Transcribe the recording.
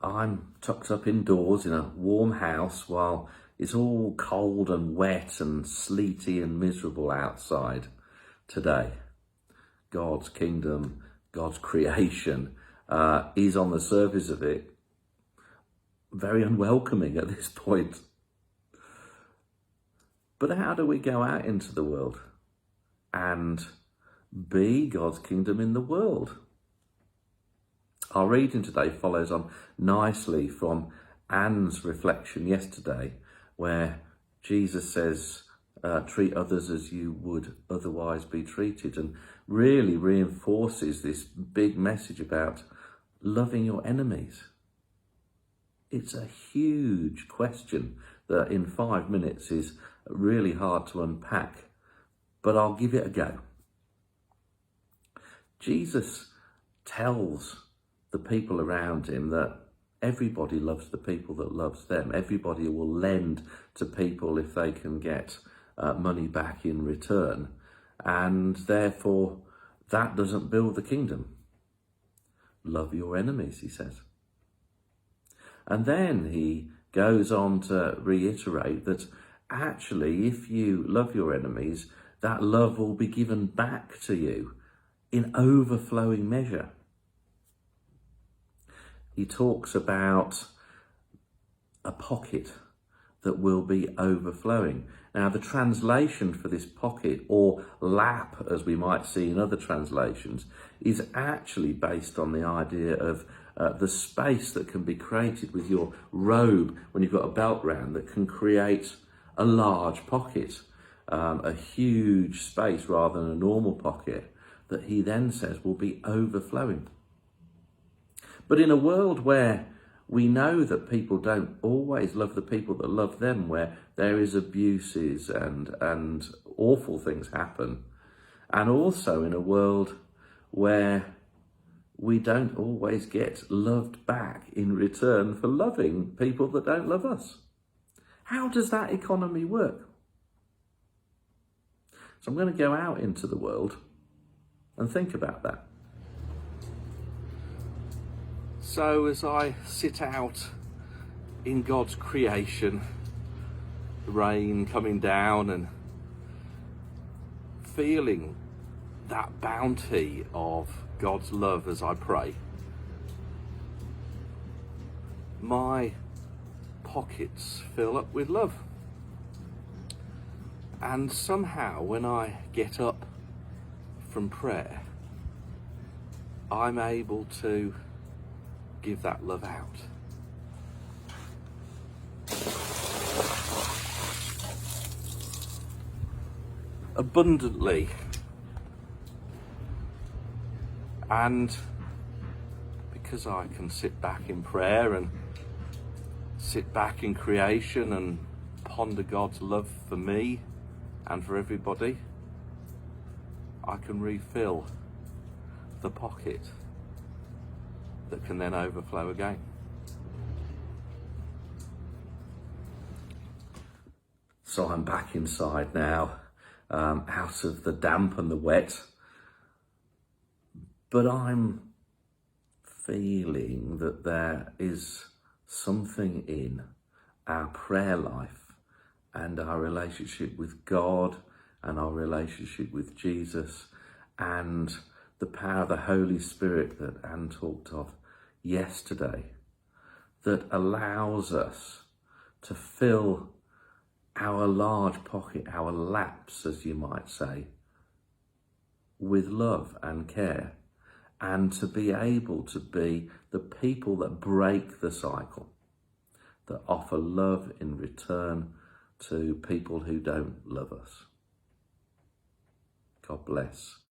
I'm tucked up indoors in a warm house while it's all cold and wet and sleety and miserable outside today. God's kingdom, God's creation is on the surface of it very unwelcoming at this point. But how do we go out into the world and be God's kingdom in the world? Our reading today follows on nicely from Anne's reflection yesterday, where Jesus says, treat others as you would otherwise be treated, and really reinforces this big message about loving your enemies. It's a huge question that in 5 minutes is really hard to unpack, but I'll give it a go. Jesus tells the people around him that everybody loves the people that loves them. Everybody will lend to people if they can get money back in return. And therefore, that doesn't build the kingdom. Love your enemies, he says. And then he goes on to reiterate that actually, if you love your enemies, that love will be given back to you in overflowing measure. He talks about a pocket that will be overflowing. Now, the translation for this pocket, or lap, as we might see in other translations, is actually based on the idea of the space that can be created with your robe when you've got a belt round that can create a large pocket, a huge space rather than a normal pocket that he then says will be overflowing. But in a world where we know that people don't always love the people that love them, where there is abuses and awful things happen, and also in a world where we don't always get loved back in return for loving people that don't love us. How does that economy work? So I'm going to go out into the world and think about that. So as I sit out in God's creation, the rain coming down and feeling that bounty of God's love as I pray, my pockets fill up with love. And somehow when I get up from prayer, I'm able to give that love out. Abundantly. And because I can sit back in prayer and sit back in creation and ponder God's love for me and for everybody, I can refill the pocket that can then overflow again. So I'm back inside now, out of the damp and the wet, but I'm feeling that there is something in our prayer life and our relationship with God and our relationship with Jesus and the power of the Holy Spirit that Anne talked of yesterday that allows us to fill our large pocket, our laps, as you might say, with love and care, and to be able to be the people that break the cycle, that offer love in return to people who don't love us. God bless.